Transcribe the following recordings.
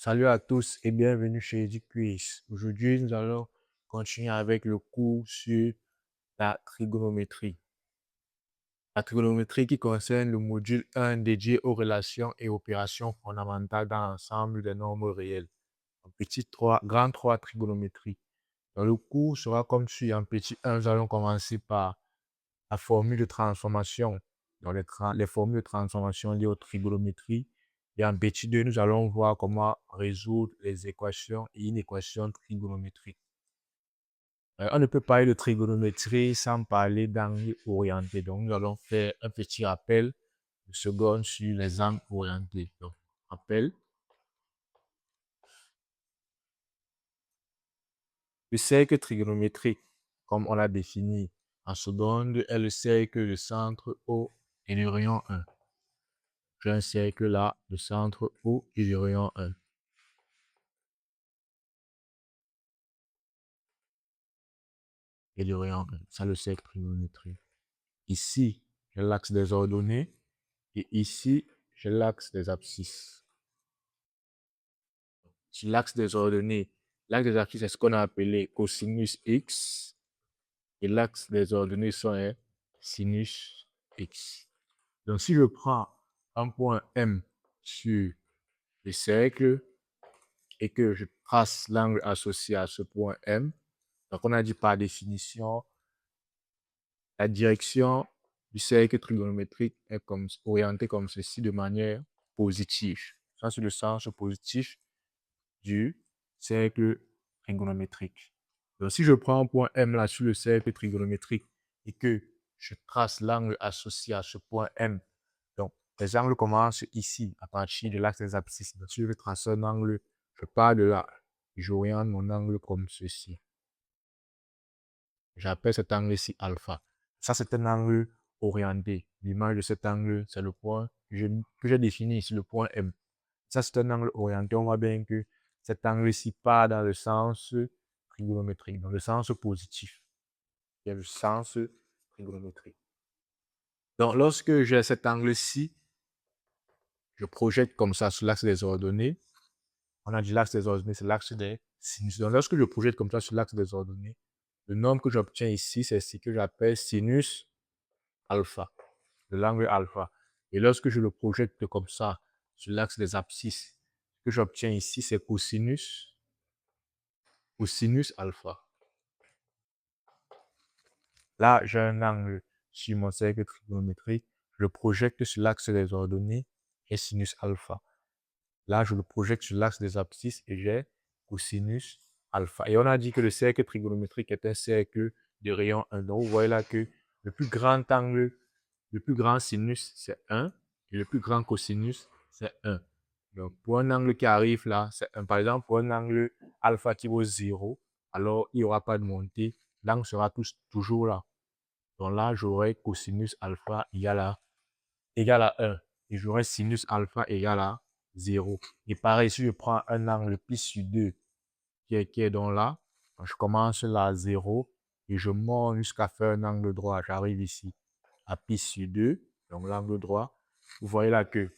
Salut à tous et bienvenue chez EduQuiz. Aujourd'hui, nous allons continuer avec le cours sur la trigonométrie. La trigonométrie qui concerne le module 1 dédié aux relations et opérations fondamentales dans l'ensemble des nombres réels. En petit 3, grand 3 trigonométrie. Dans le cours sera comme suit. En petit 1, nous allons commencer par la formule de transformation. Donc les formules de transformation liées aux trigonométries. Et en petit 2, nous allons voir comment résoudre les équations et une équation trigonométrique. On ne peut parler de trigonométrie sans parler d'angle orienté. Donc, nous allons faire un petit rappel de seconde sur les angles orientés. Donc, rappel. Le cercle trigonométrique, comme on l'a défini en seconde, est le cercle de centre O et du rayon 1. J'ai un cercle là, de centre O et du rayon 1. Et du rayon 1. Ça, le cercle trigonométrique. Ici, j'ai l'axe des ordonnées. Et ici, j'ai l'axe des abscisses. Sur l'axe des ordonnées, l'axe des abscisses, c'est ce qu'on a appelé cosinus x. Et l'axe des ordonnées sont sinus x. Donc, si je prends un point M sur le cercle et que je trace l'angle associé à ce point M, donc on a dit par définition, la direction du cercle trigonométrique est orientée comme ceci de manière positive. Ça, c'est le sens positif du cercle trigonométrique. Donc, si je prends un point M là sur le cercle trigonométrique et que je trace l'angle associé à ce point M, donc les angles commencent ici, à partir de l'axe des abscisses. Donc, si je veux tracer un angle, je pars de là. J'oriente mon angle comme ceci. J'appelle cet angle-ci alpha. Ça, c'est un angle orienté. L'image de cet angle, c'est le point que j'ai défini ici, le point M. Ça, c'est un angle orienté. On voit bien que cet angle-ci part dans le sens trigonométrique, dans le sens positif. Il y a le sens trigonométrique. Donc, lorsque j'ai cet angle-ci, je projette comme ça sur l'axe des ordonnées. On a dit l'axe des ordonnées, c'est l'axe des sinus. Donc, lorsque je projette comme ça sur l'axe des ordonnées, le nombre que j'obtiens ici, c'est ce que j'appelle sinus alpha, de l'angle alpha. Et lorsque je le projette comme ça sur l'axe des abscisses, ce que j'obtiens ici, c'est cosinus alpha. Là, j'ai un angle sur mon cercle trigonométrique. Je le projette sur l'axe des ordonnées et sinus alpha. Là, je le projette sur l'axe des abscisses et j'ai cosinus alpha. Et on a dit que le cercle trigonométrique est un cercle de rayon 1. Donc, vous voyez là que le plus grand angle, le plus grand sinus, c'est 1. Et le plus grand cosinus, c'est 1. Donc, pour un angle qui arrive là, c'est 1. Par exemple, pour un angle alpha qui vaut 0, alors il n'y aura pas de montée. L'angle sera toujours là. Donc là, j'aurai cosinus alpha égale à 1. Et j'aurai sinus alpha égale à 0. Et pareil, si je prends un angle pi sur 2 qui est donc là, je commence là à 0 et je monte jusqu'à faire un angle droit. J'arrive ici à pi sur 2, donc l'angle droit. Vous voyez là que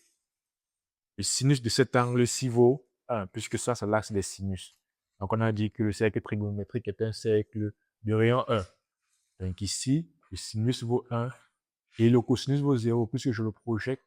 le sinus de cet angle-ci vaut 1, puisque ça, c'est l'axe des sinus. Donc, on a dit que le cercle trigonométrique est un cercle de rayon 1. Donc ici, le sinus vaut 1 et le cosinus vaut 0, puisque je le projette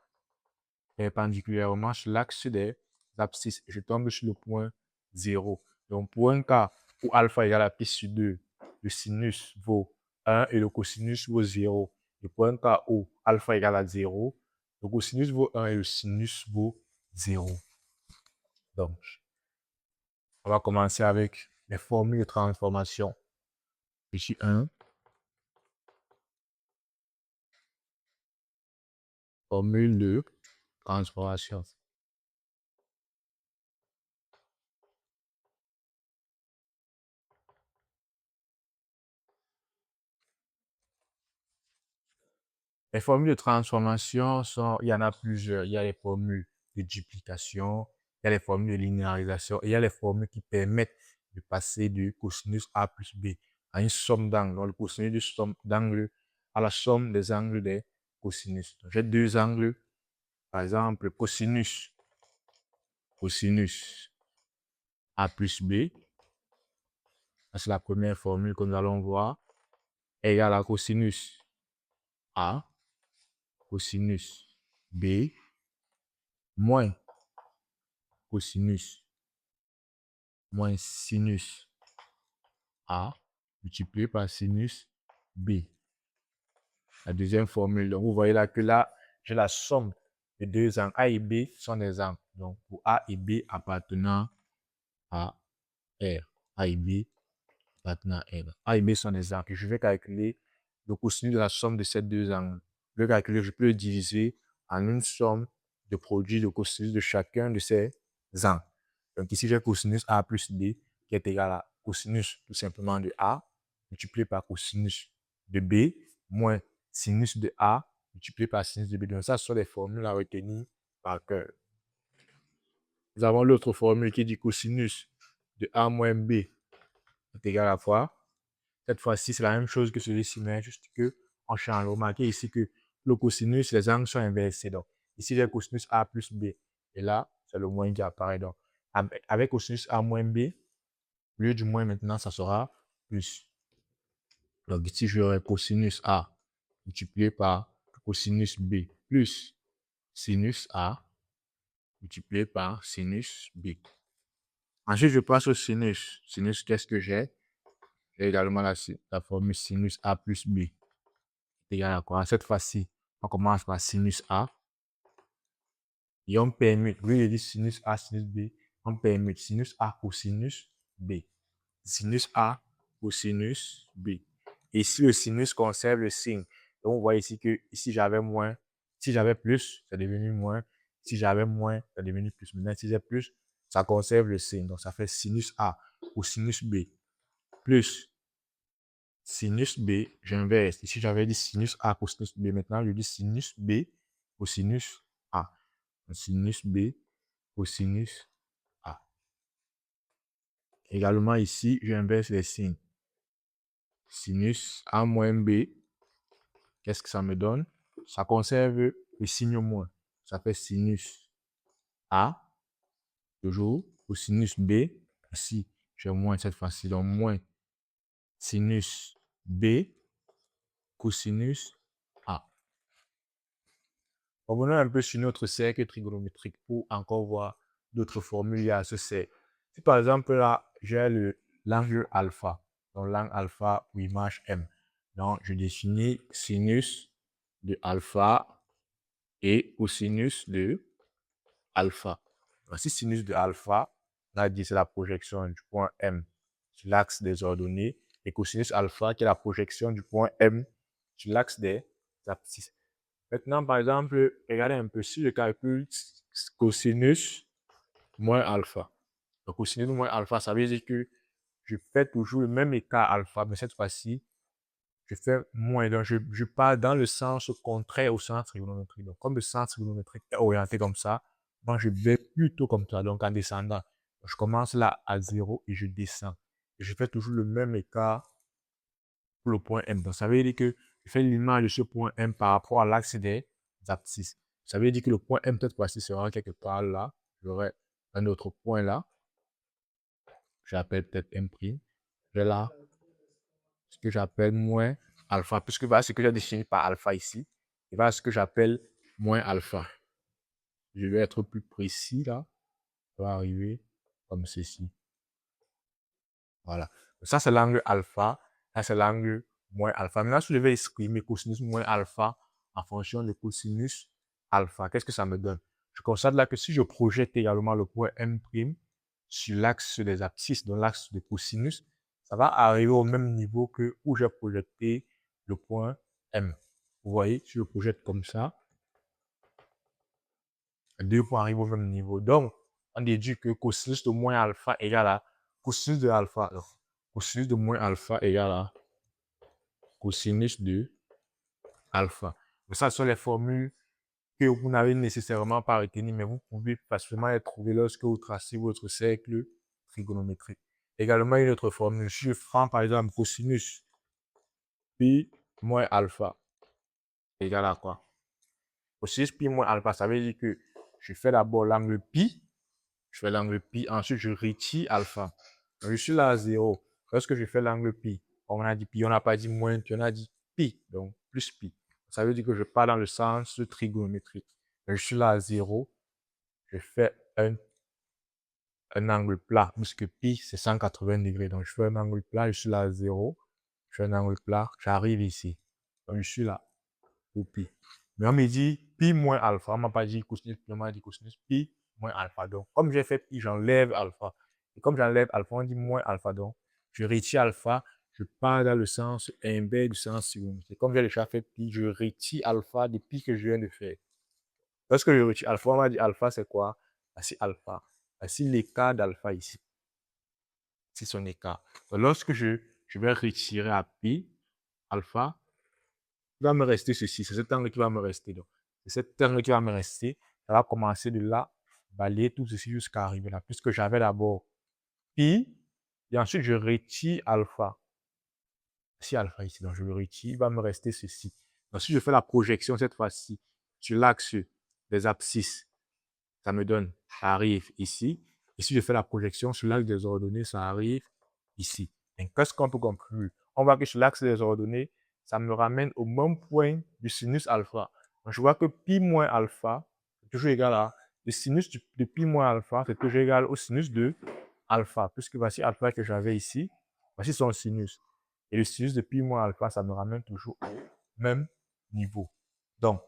perpendiculairement sur l'axe des abscisses. Je tombe sur le point 0. Donc, pour un cas où alpha égale à pi sur 2, le sinus vaut 1 et le cosinus vaut 0. Et pour un cas où alpha égale à 0, le cosinus vaut 1 et le sinus vaut 0. Donc, on va commencer avec les formules de transformation. Ici 1. Formule de transformation. Les formules de transformation il y en a plusieurs. Il y a les formules de duplication, il y a les formules de linéarisation et il y a les formules qui permettent de passer du cosinus A plus B à une somme d'angles. Donc, le cosinus de somme d'angles à la somme des angles des cosinus. J'ai deux angles, par exemple, cosinus A plus B. C'est la première formule que nous allons voir. Égale à cosinus A, cosinus B, moins cosinus, moins sinus A, multiplié par sinus B. La deuxième formule, donc vous voyez là que là, j'ai la somme de deux angles. A et B sont des angles. Donc, pour A et B appartenant à R. A et B appartenant à R. A et B sont des angles. Je vais calculer le cosinus de la somme de ces deux angles. Je peux le diviser en une somme de produit de cosinus de chacun de ces angles. Donc ici, j'ai cosinus A plus B qui est égal à cosinus tout simplement de A multiplié par cosinus de B moins sinus de A multiplié par sinus de B. Donc ça, ce sont des formules à retenir par cœur. Nous avons l'autre formule qui dit cosinus de A moins B est égal à quoi? Cette fois-ci, c'est la même chose que celui-ci, mais juste que on change. Remarquez ici que le cosinus, les angles sont inversés. Donc, ici, j'ai cosinus A plus B. Et là, c'est le moins qui apparaît. Donc, avec cosinus A moins B, au lieu du moins maintenant, ça sera plus. Donc, ici, j'aurai cosinus A multiplié par cosinus B plus sinus A multiplié par sinus B. Ensuite, je passe au sinus. Sinus, qu'est-ce que j'ai? J'ai également la formule sinus A plus B. C'est égal à quoi? Cette fois-ci, on commence par sinus A. Et on permute, oui, je dis sinus A, sinus B, on permute sinus A cosinus B. Sinus A cosinus B. Et si le sinus conserve le signe, donc on voit ici que ici j'avais moins, si j'avais plus, c'est devenu moins. Si j'avais moins, c'est devenu plus. Maintenant, si j'ai plus, ça conserve le signe. Donc ça fait sinus A cosinus B plus sinus B, j'inverse. Ici, j'avais dit sinus A cosinus B. Maintenant, je dis sinus B cosinus A. Sinus B cosinus A. Également ici, j'inverse les signes. Sinus A moins B, qu'est-ce que ça me donne? Ça conserve le signe moins. Ça fait sinus A, toujours, cosinus B. Ici, j'ai moins cette fois-ci, donc moins sinus B cosinus A. Revenons un peu sur notre cercle trigonométrique pour encore voir d'autres formules liées à ce cercle. Si par exemple là, j'ai l'angle alpha, donc l'angle alpha ou image M. Donc je définis sinus de alpha et cosinus de alpha. Voici sinus de alpha, on a dit c'est la projection du point M sur l'axe des ordonnées, et cosinus alpha qui est la projection du point M sur l'axe des abscisses. Maintenant, par exemple, regardez un peu, si je calcule cosinus moins alpha. Donc, cosinus moins alpha, ça veut dire que je fais toujours le même écart alpha, mais cette fois-ci, je fais moins. Donc, je pars dans le sens contraire au sens trigonométrique. Donc, comme le sens trigonométrique est orienté comme ça, moi, je vais plutôt comme ça, donc en descendant. Je commence là à 0 et je descends. Et je fais toujours le même écart pour le point M. Donc, ça veut dire que je fais l'image de ce point M par rapport à l'axe des abscisses. Ça veut dire que le point M, cette fois-ci, sera quelque part là. J'aurai un autre point là. J'appelle peut-être M'. J'ai là ce que j'appelle moins alpha. Puisque voilà ce que j'ai défini par alpha ici. Et voilà ce que j'appelle moins alpha. Je vais être plus précis là. Ça va arriver comme ceci. Voilà. Ça, c'est l'angle alpha. Ça, c'est l'angle moins alpha. Maintenant, si je vais exprimer cosinus moins alpha en fonction de cosinus alpha, qu'est-ce que ça me donne? Je constate là que si je projette également le point M' sur l'axe des abscisses, dans l'axe de cosinus, ça va arriver au même niveau que où j'ai projeté le point M. Vous voyez, si je projette comme ça, les deux points arrivent au même niveau. Donc, on déduit que cosinus de moins alpha égale à cosinus de alpha. Alors, cosinus de moins alpha égale à cosinus de alpha. Donc ça, ce sont les formules que vous n'avez nécessairement pas retenues, mais vous pouvez facilement les trouver lorsque vous tracez votre cercle trigonométrique. Également, une autre formule. Si je prends par exemple cosinus pi moins alpha égale à quoi? Cosinus pi moins alpha, ça veut dire que je fais d'abord l'angle pi je fais l'angle pi, ensuite je retire alpha. Donc, je suis là à 0. Lorsque je fais l'angle pi, on a dit pi, on n'a pas dit moins pi, on a dit pi, donc plus pi. Ça veut dire que je pars dans le sens trigonométrique. Donc, je suis là à 0, je fais un angle plat, puisque pi c'est 180 degrés. Donc je fais un angle plat, je suis là à 0, je fais un angle plat, j'arrive ici. Donc je suis là pour pi. Mais on me dit pi moins alpha, on m'a pas dit cosinus, on m'a dit cosinus pi moins alpha. Donc comme j'ai fait pi, j'enlève alpha. Et comme j'enlève alpha, on dit moins alpha. Donc je retire alpha, je pars dans le sens inverse du sens trigonométrique. Comme j'ai déjà fait pi, je retire alpha des pi que je viens de faire. Lorsque je retire alpha, on m'a dit alpha c'est quoi? C'est alpha. C'est l'écart d'alpha ici. C'est son écart. Donc, lorsque je vais retirer à pi, alpha, il va me rester ceci. C'est cet angle qui va me rester. Donc, c'est cet angle qui va me rester. Ça va commencer de là, balayer tout ceci jusqu'à arriver là. Puisque j'avais d'abord pi, et ensuite je retire alpha. Si alpha ici, donc je le retire, il va me rester ceci. Donc, si je fais la projection cette fois-ci sur l'axe des abscisses, ça me donne, ça arrive ici. Et si je fais la projection sur l'axe des ordonnées, ça arrive ici. Donc, qu'est-ce qu'on peut conclure? On voit que sur l'axe des ordonnées, ça me ramène au même point du sinus alpha. Donc, je vois que pi moins alpha est toujours égal à le sinus de pi moins alpha, c'est toujours égal au sinus de alpha. Puisque voici alpha que j'avais ici, voici son sinus. Et le sinus de pi moins alpha, ça me ramène toujours au même niveau. Donc,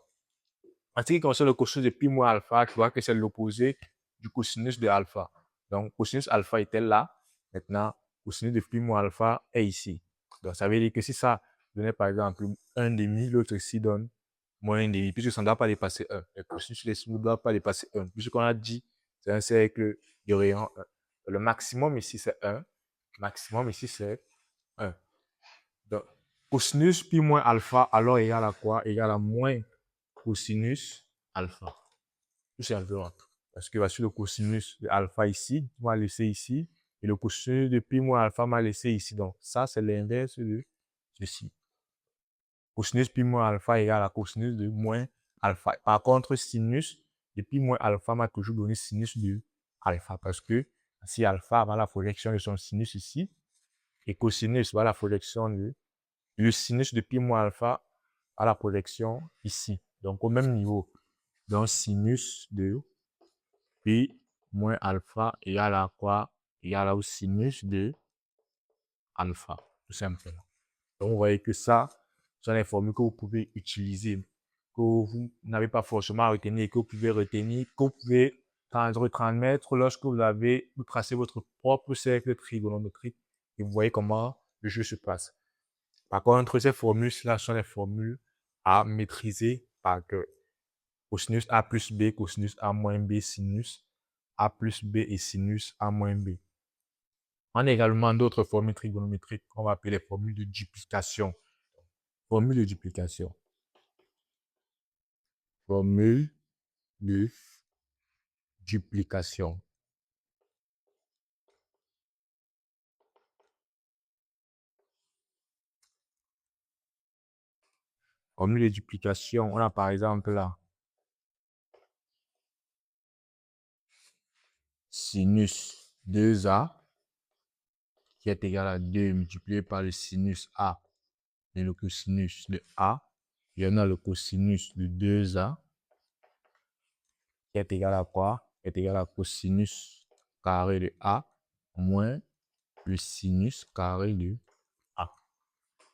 en ce qui concerne le cosinus de pi moins alpha, tu vois que c'est l'opposé du cosinus de alpha. Donc, cosinus alpha était là. Maintenant, cosinus de pi moins alpha est ici. Donc, ça veut dire que si ça donnait par exemple 1,5, l'autre ici donne moins 1,5, puisque ça ne doit pas dépasser 1. Le cosinus ne doit pas dépasser 1. Puisqu'on a dit, c'est un cercle de rayon 1. Le maximum ici, c'est 1. Le maximum ici, c'est 1. Donc, cosinus pi moins alpha, alors égal à quoi? Égal à moins cosinus alpha. Tout simplement. Parce que voici le cosinus de alpha ici, on va laisser ici. Et le cosinus de pi moins alpha m'a laissé ici. Donc, ça, c'est l'inverse de ceci. Cosinus pi moins alpha égale à cosinus de moins alpha. Par contre, sinus de pi moins alpha m'a toujours donné sinus de alpha. Parce que si alpha va la projection de son sinus ici, et cosinus va la projection de le sinus de pi moins alpha à la projection ici. Donc, au même niveau. Donc, sinus de pi moins alpha égale à quoi? Égale au sinus de alpha, tout simplement. Donc, vous voyez que ça, ce sont des formules que vous pouvez utiliser, que vous n'avez pas forcément à retenir, que vous pouvez retenir, que vous pouvez retransmettre lorsque vous tracé votre propre cercle trigonométrique et vous voyez comment le jeu se passe. Par contre, ces formules-là sont des formules à maîtriser par cœur. Cosinus A plus B, cosinus A moins B, sinus A plus B et sinus A moins B. On a également d'autres formules trigonométriques qu'on va appeler les formules de duplication. Formule de duplication. Formule de duplication. Formule de duplication, on a par exemple là sinus 2A qui est égal à 2 multiplié par le sinus A et le cosinus de A. Il y en a le cosinus de 2A qui est égal à quoi? Qui est égal à cosinus carré de A moins le sinus carré de A.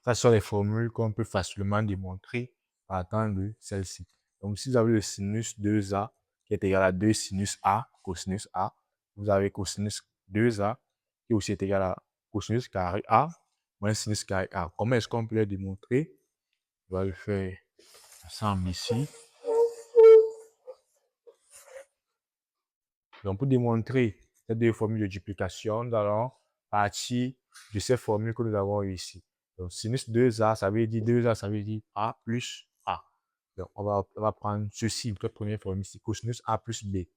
Ça sont les formules qu'on peut facilement démontrer partant de celle-ci. Donc, si vous avez le sinus 2A qui est égal à 2 sinus A, cosinus A, vous avez cosinus 2A qui aussi est égal à cosinus carré A moins sinus carré A. Comment est-ce qu'on peut les démontrer? On va le faire ensemble ici. Donc, pour démontrer ces deux formules de duplication, nous allons partir de ces formules que nous avons ici. Donc, sinus 2A, ça veut dire 2A, ça veut dire A plus A. Donc, on va prendre ceci, notre première formule ici, cosinus A plus B,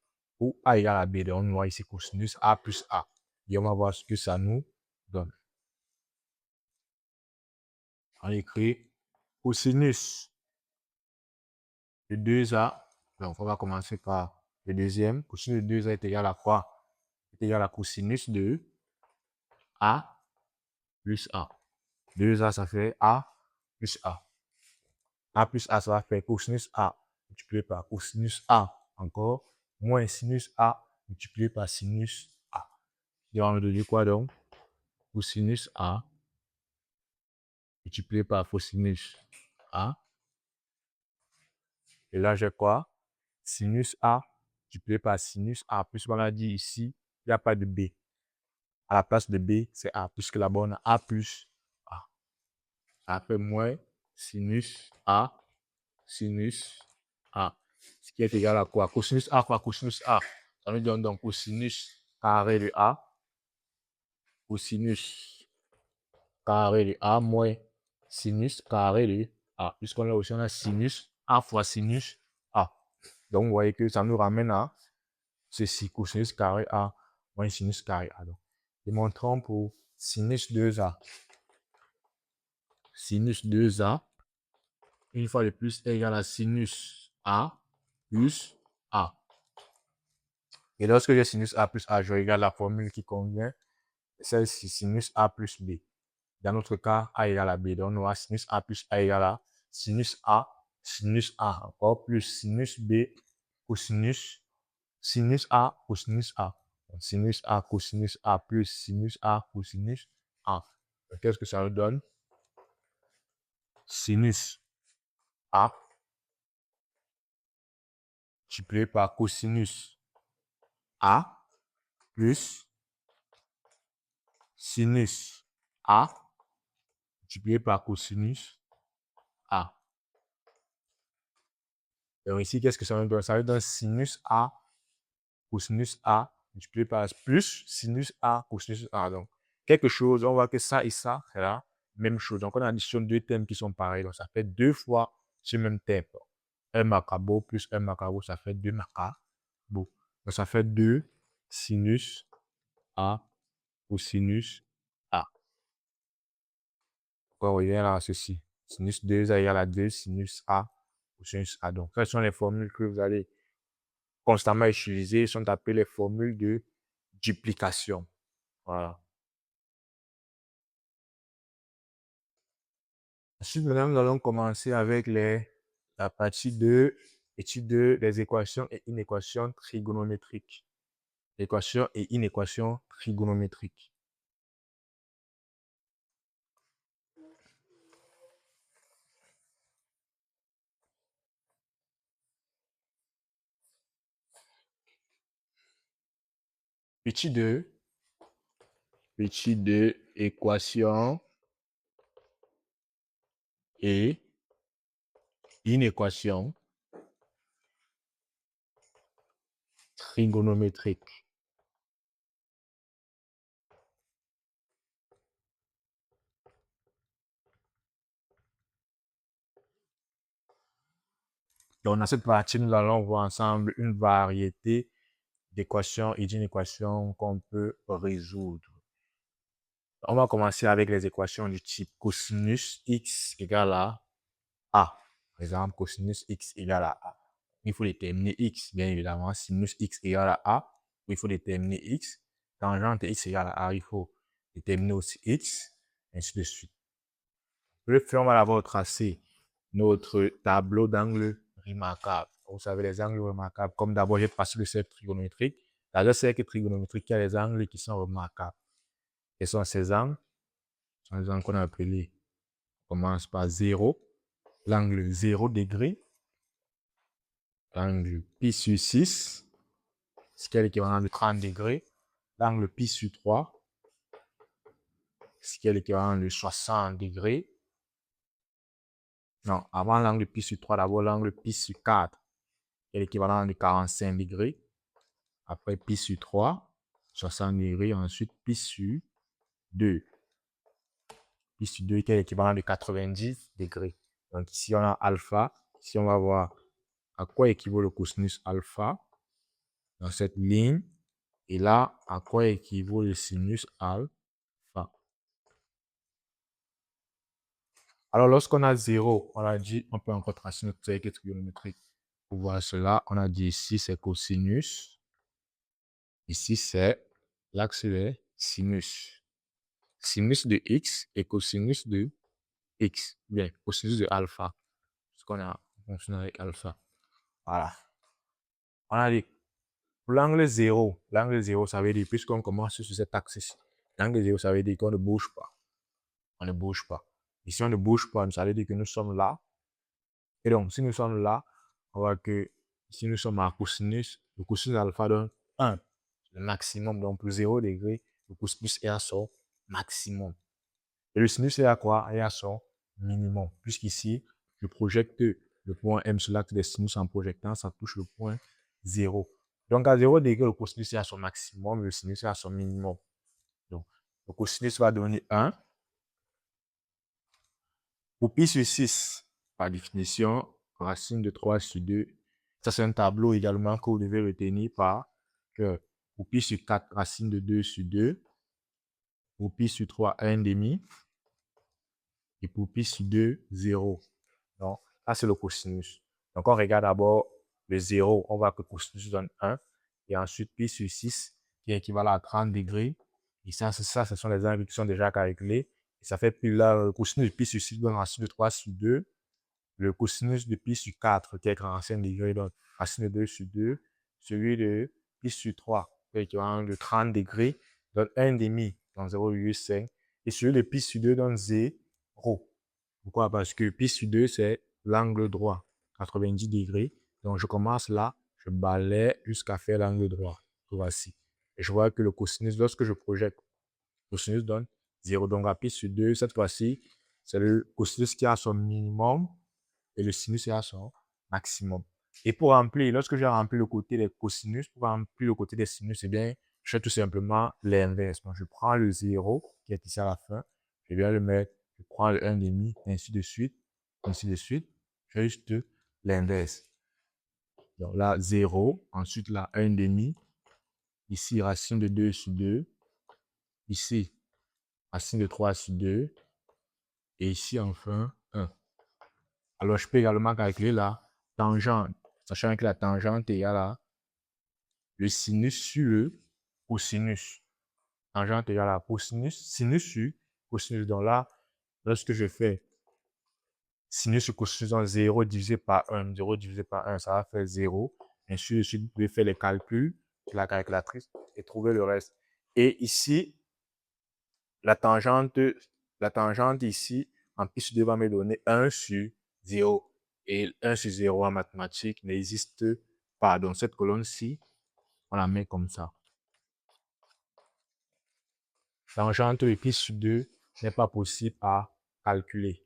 ou A égale à B. Donc, on voit ici cosinus A plus A. Et on va voir ce que ça nous donne. On écrit cosinus de 2A. Donc, on va commencer par le deuxième. Cosinus de 2A est égal à quoi? est égal à cosinus de A plus A. 2A, ça fait A plus A. A plus A, ça va faire cosinus A multiplié par cosinus A encore, moins sinus A multiplié par sinus A. Il va me donner quoi donc? Cosinus A multiplié par cosinus A. Et là, j'ai quoi? Sinus A multiplié par sinus A. Plus on a dit ici, il n'y a pas de B. À la place de B, c'est A, puisque là-bas, on a A plus A. Ça fait moins sinus A, sinus A. Ce qui est égal à quoi? Cosinus A fois cosinus A. Ça nous donne donc cosinus carré de A. Cosinus carré de A moins sinus carré de A. Puisqu'on a aussi, on a sinus A fois sinus A. Donc, vous voyez que ça nous ramène à ceci, cosinus carré A moins sinus carré A. Donc, démontrons pour sinus 2A. Sinus 2A, une fois de plus, est égal à sinus A plus A. Et lorsque j'ai sinus A plus A, je regarde la formule qui convient, celle-ci, sinus A plus B. Dans notre cas, A égale à B. Donc, on aura sinus A plus A égale à sinus A encore plus sinus B cosinus sinus A cosinus A. Donc, sinus A cosinus A plus sinus A cosinus A. Qu'est-ce que ça nous donne? Sinus A multiplié par cosinus A plus sinus A multiplié par cosinus A. Donc ici, qu'est-ce que ça nous donne? Ça nous donne sinus A cosinus A multiplié par plus sinus A cosinus A. Donc, quelque chose, on voit que ça et ça, c'est la même chose. Donc, on additionne deux termes qui sont pareils. Donc, ça fait deux fois ce même terme. Un macabo plus un macabo, ça fait deux macabo. Donc, ça fait 2 sinus A cosinus A. On revient là à ceci. Sinus 2A égale à 2 sinus A cosinus A. Donc, quelles sont les formules que vous allez constamment utiliser? Sont appelées les formules de duplication. Voilà. Ensuite, maintenant, nous allons commencer avec la partie 2, étude des équations et inéquations trigonométriques. Équations et inéquations trigonométriques. Petit 2, équations et inéquations trigonométriques. Donc, dans cette partie, nous allons voir ensemble une variété d'équations et d'inéquations qu'on peut résoudre. On va commencer avec les équations du type cosinus x égale à A. Par exemple, cosinus x égale à A. Il faut déterminer x, bien évidemment. Sinus x égale à A, il faut déterminer x. Tangente x égale à A, il faut déterminer aussi x, ainsi de suite. Pour le faire, on va d'abord tracer notre tableau d'angle remarquable. Vous savez, les angles remarquables, comme d'abord j'ai passé le cercle trigonométrique. Dans le cercle trigonométrique, il y a les angles qui sont remarquables. Quels sont ces angles? Ce sont les angles qu'on a appelés, on commence par 0, l'angle 0 degré, l'angle pi sur 6, ce qui est l'équivalent de 30 degrés, l'angle pi sur 3, ce qui est l'équivalent de 60 degrés. Non, avant l'angle pi sur 3, d'abord l'angle pi sur 4, qui est l'équivalent de 45 degrés. Après pi sur 3, 60 degrés. Ensuite pi sur 2. Pi sur 2 qui est l'équivalent de 90 degrés. Donc ici on a alpha. Ici on va voir à quoi équivaut le cosinus alpha dans cette ligne. Et là, à quoi équivaut le sinus alpha. Alors lorsqu'on a 0, on a dit, on peut encore tracer notre cercle trigonométrique. Pour voir cela, on a dit ici c'est cosinus. Ici c'est L'axe est sinus. Sinus de x et cosinus de x. Bien, cosinus de alpha. Ce qu'on a fonctionné avec alpha. Voilà. On a dit, pour l'angle 0, ça veut dire, puisqu'on commence sur cet axe-ci, l'angle 0, ça veut dire qu'on ne bouge pas. On ne bouge pas. Et si on ne bouge pas, ça veut dire que nous sommes là. Et donc, si nous sommes là, on voit que si nous sommes à cosinus, le cosinus alpha donne 1, le maximum. Donc, pour 0 degré, le cosinus est à son maximum. Et le sinus est à quoi? Est à son minimum. Puisqu'ici, je projecte le point M sur l'axe des sinus en projectant, ça touche le point 0. Donc, à 0 degré, le cosinus est à son maximum, le sinus est à son minimum. Donc, le cosinus va donner 1. Pour pi sur 6, par définition, racine de 3 sur 2. Ça, c'est un tableau également que vous devez retenir par que pour pi sur 4, racine de 2 sur 2. Pour pi sur 3, 1,5. Et pour pi sur 2, 0. Donc, ça, c'est le cosinus. Donc, on regarde d'abord le 0. On voit que le cosinus donne 1. Et ensuite, pi sur 6, qui est équivalent à 30 degrés. Et ça, ce sont les angles qui sont déjà calculés. Et ça fait plus là, le cosinus de pi sur 6 donne racine de 3 sur 2. Le cosinus de pi sur 4, qui est 45 degrés, donne racine de 2 sur 2. Celui de pi sur 3, qui est équivalent de 30 degrés, donne 1,5, donc 0,5. Et celui de pi sur 2 donne 0. Pourquoi? Parce que pi sur 2, c'est l'angle droit, 90 degrés. Donc, je commence là, je balaye jusqu'à faire l'angle droit. Voici. Et je vois que le cosinus, lorsque je projette, le cosinus donne 0. Donc, à pi sur 2, cette fois-ci, c'est le cosinus qui a son minimum et le sinus est à son maximum. Et pour remplir, lorsque j'ai rempli le côté des cosinus, pour remplir le côté des sinus, eh bien, je fais tout simplement l'inverse. Donc, je prends le 0 qui est ici à la fin, je viens le mettre, je prends le 1,5, ainsi de suite, ainsi de suite. Je fais juste l'inverse. Donc là, 0, ensuite là, 1,5, ici, racine de 2 sur 2, ici, racine de 3 sur 2, et ici, enfin, 1. Alors, je peux également calculer la tangente, sachant que la tangente est égale à le sinus sur le cosinus. Tangente égale à cosinus, sinus sur cosinus. Donc là, lorsque je fais sinus sur cosinus, donc 0 divisé par 1, 0 divisé par 1, ça va faire 0. Ainsi de suite, vous pouvez faire les calculs sur la calculatrice et trouver le reste. Et ici, la tangente ici, en pi sur 2 va me donner 1 sur 0. Et 1 sur 0 en mathématiques n'existe pas. Donc, cette colonne-ci, on la met comme ça. Tangente de pi sur 2 n'est pas possible à calculer.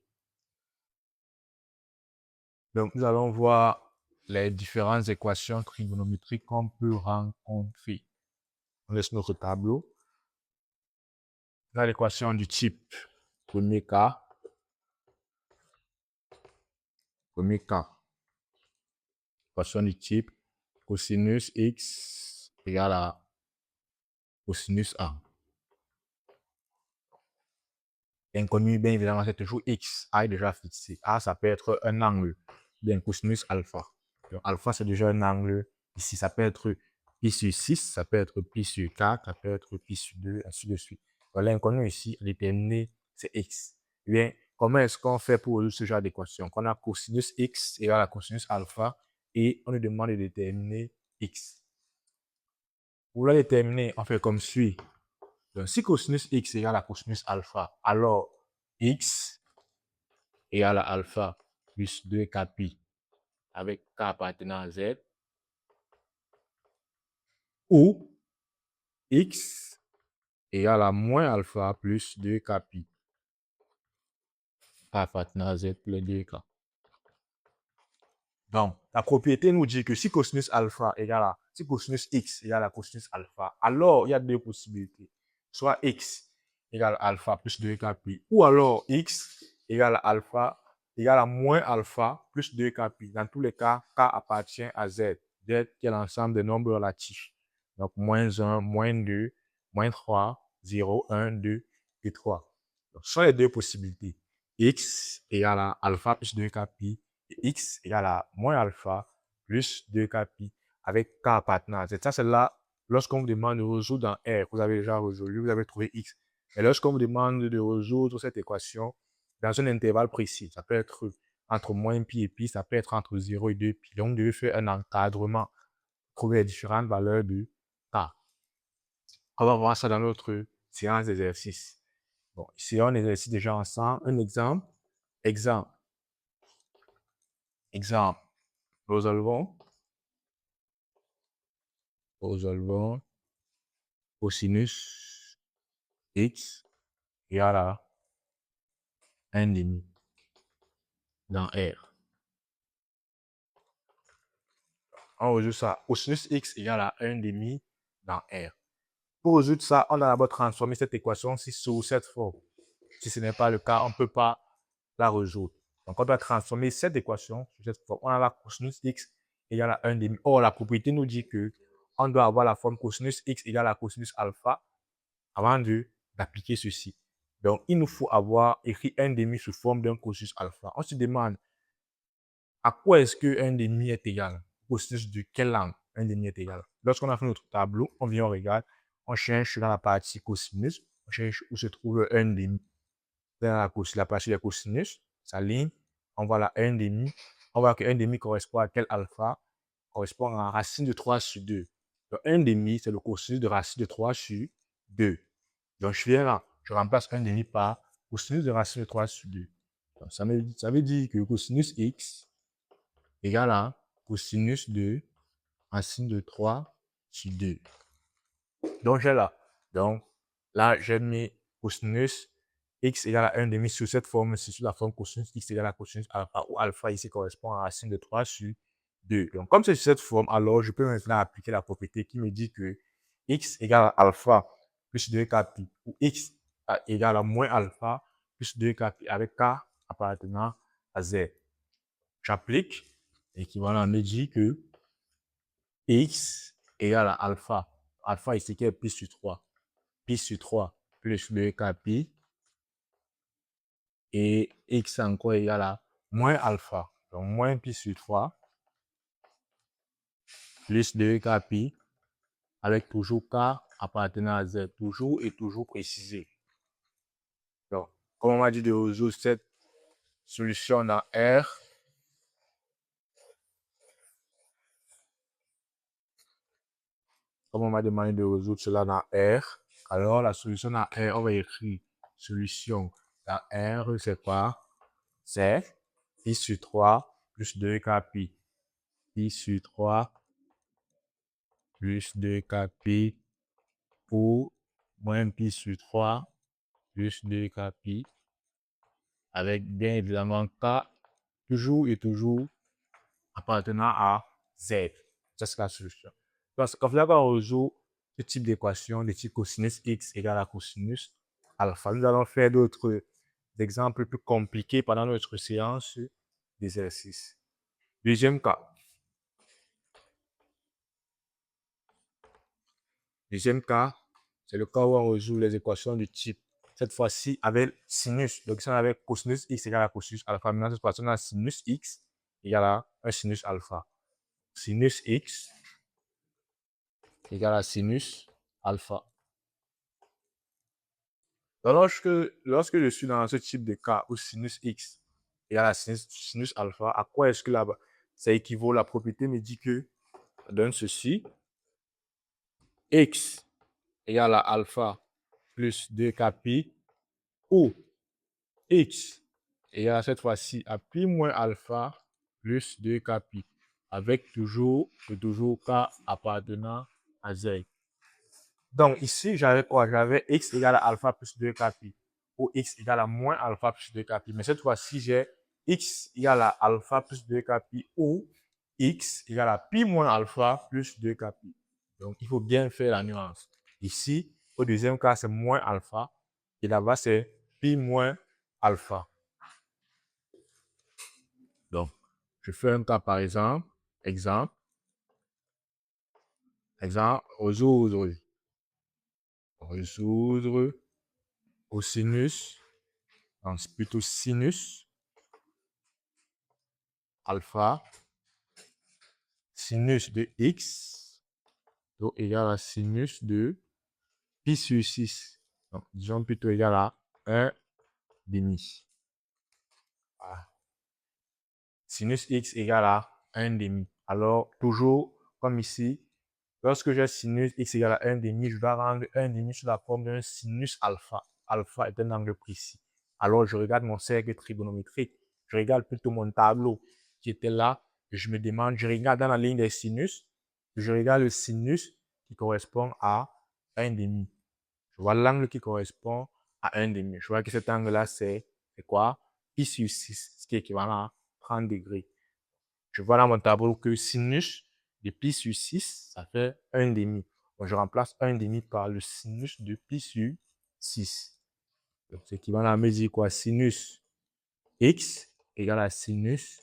Donc, nous allons voir les différentes équations trigonométriques qu'on peut rencontrer. On laisse notre tableau. On a l'équation du type premier cas. Premier cas. Équation du type cosinus x égale à cosinus a. L'inconnu, bien évidemment, c'est toujours x. A est déjà fixé. A, ça peut être un angle. Bien, cosinus alpha. Donc, alpha, c'est déjà un angle. Ici, ça peut être pi sur 6, ça peut être pi sur 4, ça peut être pi sur 2, ainsi de suite. Donc, l'inconnu ici, à déterminer, c'est x. Bien, comment est-ce qu'on fait pour résoudre ce genre d'équation? On a cosinus x égale à cosinus alpha et on nous demande de déterminer x. Pour la déterminer, on fait comme suit. Donc, si cosinus x égale à cosinus alpha, alors x égale à alpha plus 2kπ avec k appartenant à z, ou x égale à moins alpha plus 2kπ, k appartenant à z pour les 2k. Donc, la propriété nous dit que si cosinus x égale à cosinus alpha, alors il y a deux possibilités. Soit x égale à alpha plus 2kπ, ou alors x égale à alpha égale à moins alpha plus 2kπ. Dans tous les cas, k appartient à z. Z qui est l'ensemble des nombres relatifs. Donc, moins 1, moins 2, moins 3, 0, 1, 2 et 3. Donc, ce sont les deux possibilités. X égale à alpha plus 2kπ et x égale à moins alpha plus 2kπ avec k appartenant à z. Ça, c'est là lorsqu'on vous demande de résoudre dans R, vous avez déjà résolu, vous avez trouvé X. Et lorsqu'on vous demande de résoudre cette équation dans un intervalle précis, ça peut être entre moins pi et pi, ça peut être entre 0 et 2 pi. Donc, vous devez faire un encadrement, trouver les différentes valeurs de K. On va voir ça dans notre séance d'exercice. Bon, ici, on exercice déjà ensemble. Un exemple. Exemple. Résolvons cosinus x égale à 1,5 dans R. On résout ça. Cosinus x égale à 1,5 dans R. Pour résoudre ça, on a d'abord transformé cette équation-ci sous cette forme. Si ce n'est pas le cas, on ne peut pas la résoudre. Donc, on doit transformer cette équation sous cette forme. On a la cosinus x égale à 1,5. Or, la propriété nous dit que on doit avoir la forme cosinus x égale à cosinus alpha avant d'appliquer ceci. Donc, il nous faut avoir écrit 1,5 sous forme d'un cosinus alpha. On se demande à quoi est-ce que 1,5 est égal? Cosinus de quel angle 1,5 est égal? Lorsqu'on a fait notre tableau, on vient, on regarde, on cherche dans la partie cosinus, on cherche où se trouve 1,5. Dans la partie des cosinus, sa ligne, on voit la 1,5. On voit que 1,5 correspond à quel alpha? Correspond à racine de 3 sur 2. Donc 1,5, c'est le cosinus de racine de 3 sur 2. Donc je viens là, je remplace 1,5 par cosinus de racine de 3 sur 2. Donc, ça veut dire que cosinus x égale à cosinus de racine de 3 sur 2. Donc j'ai là. Donc là, j'ai mis cosinus x égale à 1,5 sur cette forme-ci, sur la forme cosinus x égale à cosinus alpha, où alpha ici correspond à racine de 3 sur 2. Donc comme c'est sur cette forme, alors je peux maintenant appliquer la propriété qui me dit que x égale à alpha plus 2k pi, ou x égale à moins alpha plus 2k pi, avec k appartenant à z. J'applique, l'équivalent me dit que x égale à alpha. Alpha ici qui est pi sur 3. Pi sur 3 plus 2k pi. Et x encore égal à moins alpha. Donc moins pi sur 3 plus 2k pi avec toujours k appartenant à z. Toujours et toujours précisé. Donc, comme on m'a dit de résoudre cette solution dans R, comme on m'a demandé de résoudre cela dans R, alors la solution dans R, on va écrire solution dans R, c'est quoi? C'est pi sur 3 plus 2k pi. Pi sur 3 plus 2k pi pour moins pi sur 3 plus 2k pi avec bien évidemment k toujours et toujours appartenant à z. Ça, c'est la solution. Parce qu'en fait, on résout ce type d'équation de type cosinus x égale à cosinus alpha. Nous allons faire d'autres exemples plus compliqués pendant notre séance d'exercice. Deuxième cas. Deuxième cas, c'est le cas où on résout les équations du type, cette fois-ci avec sinus. Donc, si on avait cosinus x égale à cosinus alpha, maintenant cette fois-ci on a sinus x égale à un sinus alpha. Sinus x égale à sinus alpha. Donc, lorsque je suis dans ce type de cas où sinus x égale à sinus alpha, à quoi est-ce que là-bas ça équivaut? La propriété me dit que ça donne ceci. X égale à alpha plus 2k pi ou x égale cette fois-ci à pi moins alpha plus 2k pi avec toujours k appartenant à z. Donc ici, j'avais quoi? J'avais x égale à alpha plus 2k pi ou x égale à moins alpha plus 2k pi. Mais cette fois-ci, j'ai x égale à alpha plus 2k pi ou x égale à pi moins alpha plus 2k pi. Donc, il faut bien faire la nuance. Ici, au deuxième cas, c'est moins alpha et là-bas, c'est pi moins alpha. Donc, je fais un cas par exemple. Exemple, résoudre cosinus, donc c'est plutôt sinus alpha, sinus de x Donc, égale à sinus de pi sur 6. Donc, disons plutôt égal à 1 demi. Voilà. Sinus x égale à 1 demi. Alors, toujours comme ici, lorsque j'ai sinus x égale à 1 demi, je dois rendre 1 demi sous la forme d'un sinus alpha. Alpha est un angle précis. Alors, je regarde mon cercle trigonométrique. Je regarde plutôt mon tableau qui était là. Je me demande, je regarde dans la ligne des sinus. Je regarde le sinus qui correspond à 1 demi. Je vois l'angle qui correspond à 1 demi. Je vois que cet angle-là, c'est quoi? Pi sur 6, ce qui est équivalent à 30 degrés. Je vois dans mon tableau que sinus de pi sur 6, ça fait 1 demi. Donc, je remplace 1 demi par le sinus de pi sur 6. Donc, c'est équivalent à me dire quoi? Sinus x égale à sinus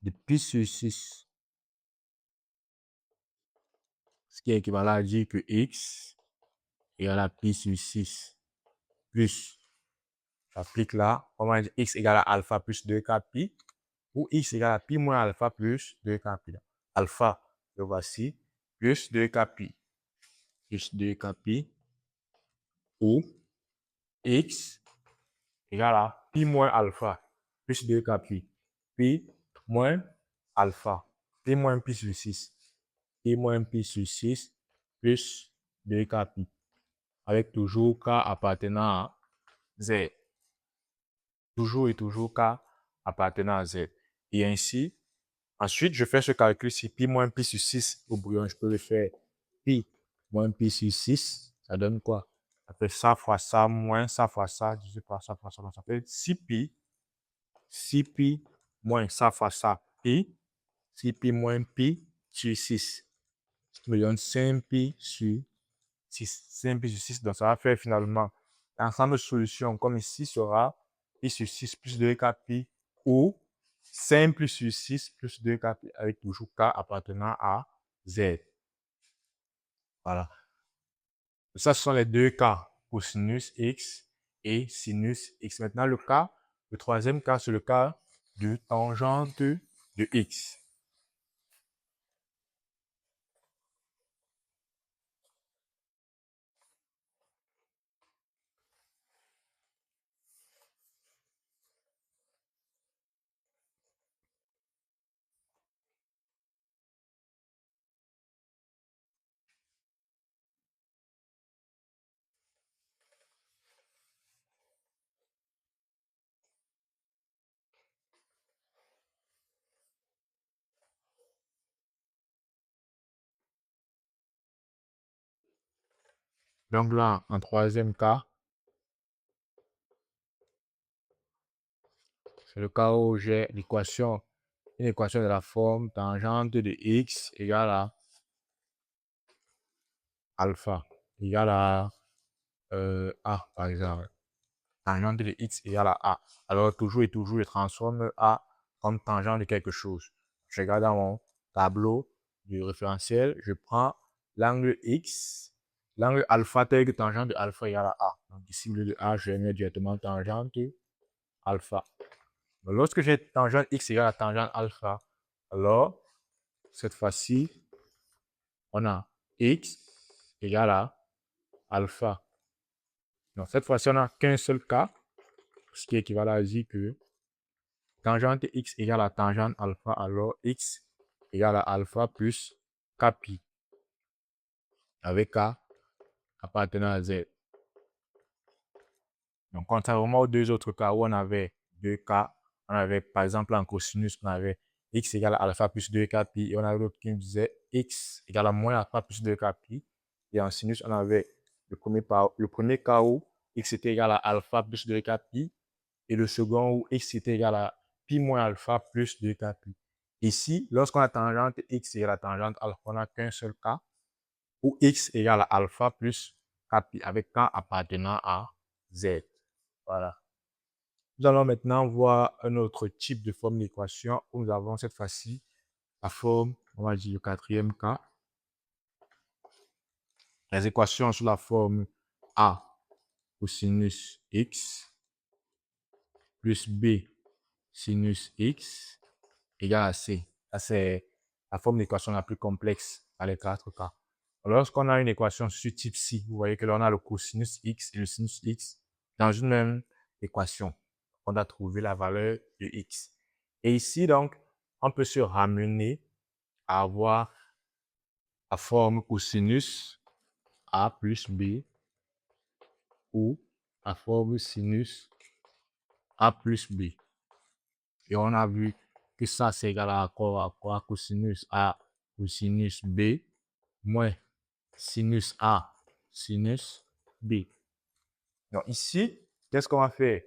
de pi sur 6. Ce qui est équivalent à dire que x égale à pi sur 6 plus, j'applique là, on va dire x égale à alpha plus 2k pi, ou x égale à pi moins alpha plus 2k pi. Alpha, le voici, plus 2k pi, plus 2k pi, ou x égale à pi moins alpha plus 2k pi, pi moins alpha, pi moins pi sur 6, pi moins pi sur 6 plus 2k pi, avec toujours k appartenant à z. Toujours et toujours k appartenant à z. Et ainsi, ensuite, je fais ce calcul si pi moins pi sur 6 au brouillon, je peux le faire pi moins pi sur 6, ça donne quoi? Ça fait ça fois ça, moins ça fois ça, divisé par ça fois ça, ça fait 6 pi moins ça fois ça, pi, 6 pi moins pi sur 6. Ce qui me donne 5 pi sur 6. 5 pi sur 6, donc ça va faire finalement l'ensemble de solutions, comme ici, sera pi sur 6 plus 2k pi, ou 5 plus sur 6 plus 2k pi, avec toujours k appartenant à z. Voilà. Ça, ce sont les deux cas pour sinus x et sinus x. Maintenant, le troisième cas, c'est le cas de tangente de x. Donc là, en troisième cas, c'est le cas où j'ai une équation de la forme tangente de x égale à alpha, égale à a, par exemple. Tangente de x égale à a. Alors, toujours et toujours, je transforme a comme tangente de quelque chose. Je regarde dans mon tableau du référentiel, je prends l'angle x, l'angle alpha tel que tangente de alpha égale à a. Donc ici, au lieu de a, je vais mettre directement tangente alpha. Donc, lorsque j'ai tangente x égale à tangente alpha, alors, cette fois-ci, on a x égale à alpha. Donc, cette fois-ci, on n'a qu'un seul cas, ce qui équivaut à dire que tangente x égale à tangente alpha, alors x égale à alpha plus k pi, avec k appartenant à z. Donc, contrairement aux deux autres cas où on avait deux cas, on avait par exemple en cosinus, on avait x égale à alpha plus 2k pi, et on avait l'autre qui nous disait x égale à moins alpha plus 2k pi. Et en sinus, on avait le premier cas où x était égal à alpha plus 2k pi, et le second où x était égal à pi moins alpha plus 2k pi. Ici, lorsqu'on a tangente x égale à tangente alpha, on n'a qu'un seul cas où x égale à alpha plus k pi, avec k appartenant à z. Voilà. Nous allons maintenant voir un autre type de forme d'équation où nous avons cette fois-ci la forme, on va dire le quatrième cas. Les équations sous la forme A cosinus x plus B sinus x égale à C. Ça, c'est la forme d'équation la plus complexe à les 4 cas. Lorsqu'on a une équation sur type ci, vous voyez que l'on a le cosinus x et le sinus x dans une même équation. On a trouvé la valeur de x. Et ici, donc, on peut se ramener à avoir la forme cosinus a plus b ou la forme sinus a plus b. Et on a vu que ça, c'est égal à quoi? Cosinus a cosinus b moins sinus a sinus b. Donc ici, qu'est-ce qu'on va faire?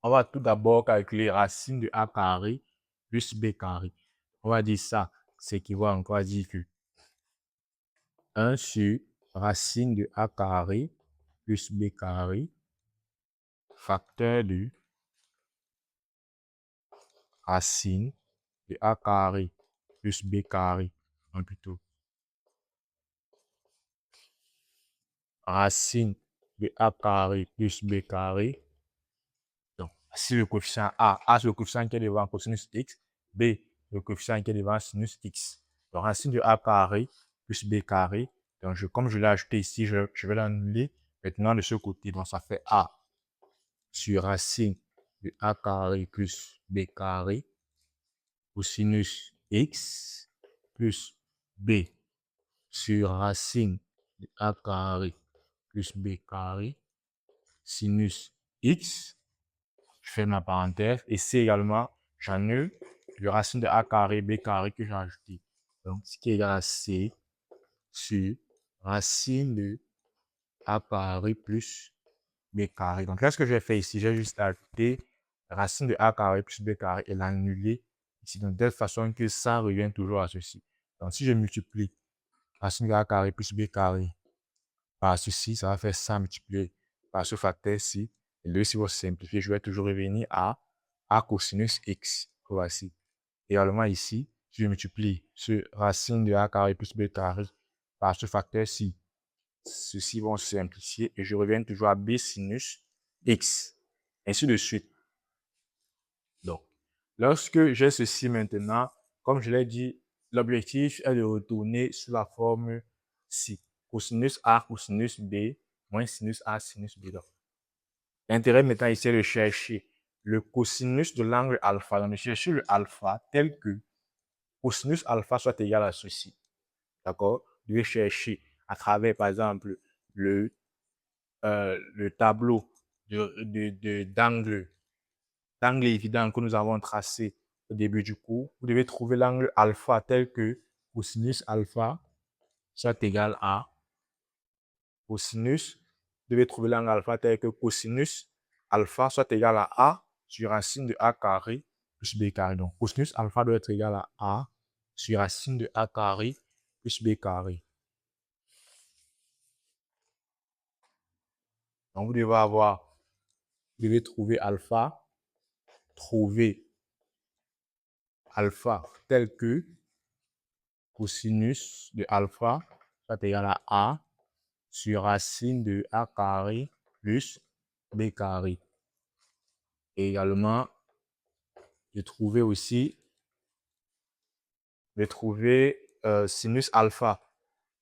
On va tout d'abord calculer racine de a carré plus b carré. On va dire ça, c'est équivaut encore à dire que 1 sur racine de a carré plus b carré facteur de racine de a carré plus b carré, non plutôt racine de a carré plus b carré. Donc, si le coefficient A c'est le coefficient qui est devant cosinus x, B, le coefficient qui est devant sinus x. Donc, racine de A carré plus B carré. Donc, comme je l'ai ajouté ici, je vais l'annuler maintenant de ce côté. Donc, ça fait A sur racine de A carré plus B carré cosinus x plus B sur racine de A carré plus B carré sinus x. Je ferme la parenthèse. Et c'est également, j'annule le racine de a carré, b carré que j'ai ajouté. Donc, ce qui est égal à c sur racine de a carré plus b carré. Donc, là, ce que j'ai fait ici, j'ai juste ajouté racine de a carré plus b carré et l'annuler ici. Donc, de telle façon que ça revient toujours à ceci. Donc, si je multiplie racine de a carré plus b carré par ceci, ça va faire ça multiplié par ce facteur-ci. Et là, si vous simplifiez, je vais toujours revenir à a cosinus x. Voici. Également ici, si je multiplie ce racine de a carré plus b carré par ce facteur-ci, ceux-ci vont se simplifier et je reviens toujours à b sinus x. Ainsi de suite. Donc, lorsque j'ai ceci maintenant, comme je l'ai dit, l'objectif est de retourner sur la forme ci. Cosinus A, cosinus B, moins sinus A, sinus B. L'intérêt maintenant ici est de chercher le cosinus de l'angle alpha. Donc, de chercher le alpha tel que cosinus alpha soit égal à ceci. D'accord? Je vais chercher à travers, par exemple, le tableau d'angle évident que nous avons tracé au début du cours. Vous devez trouver l'angle alpha tel que cosinus alpha soit égal à cosinus. Vous devez trouver l'angle alpha tel que cosinus alpha soit égal à A sur racine de A carré plus B carré. Donc, cosinus alpha doit être égal à A sur racine de A carré plus B carré. Donc, vous devez trouver alpha tel que cosinus de alpha soit égal à A sur racine de A carré plus B carré. Et également, de trouver sinus alpha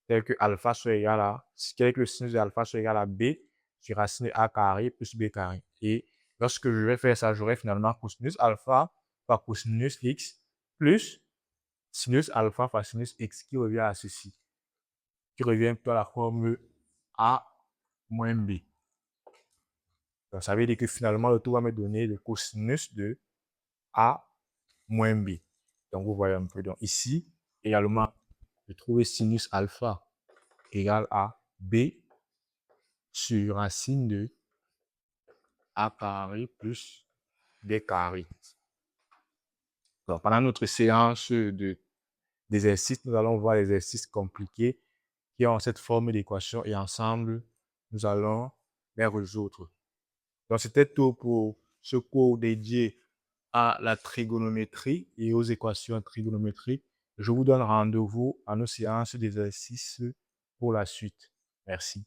tel que alpha soit égal à, tel que le sinus de alpha soit égal à B sur racine de A carré plus B carré. Et lorsque je vais faire ça, j'aurai finalement cosinus alpha par cosinus x plus sinus alpha par sinus x qui revient à ceci, qui revient plutôt à la forme A moins B. Donc, ça veut dire que finalement, le tout va me donner le cosinus de A moins B. Donc, vous voyez un peu. Donc, ici, également, je trouve sinus alpha égale à B sur racine de A carré plus B carré. Donc, pendant notre séance d'exercices, nous allons voir les exercices compliqués qui ont cette forme d'équation et ensemble, nous allons les résoudre. Donc, c'était tout pour ce cours dédié à la trigonométrie et aux équations trigonométriques. Je vous donne rendez-vous à nos séances d'exercices pour la suite. Merci.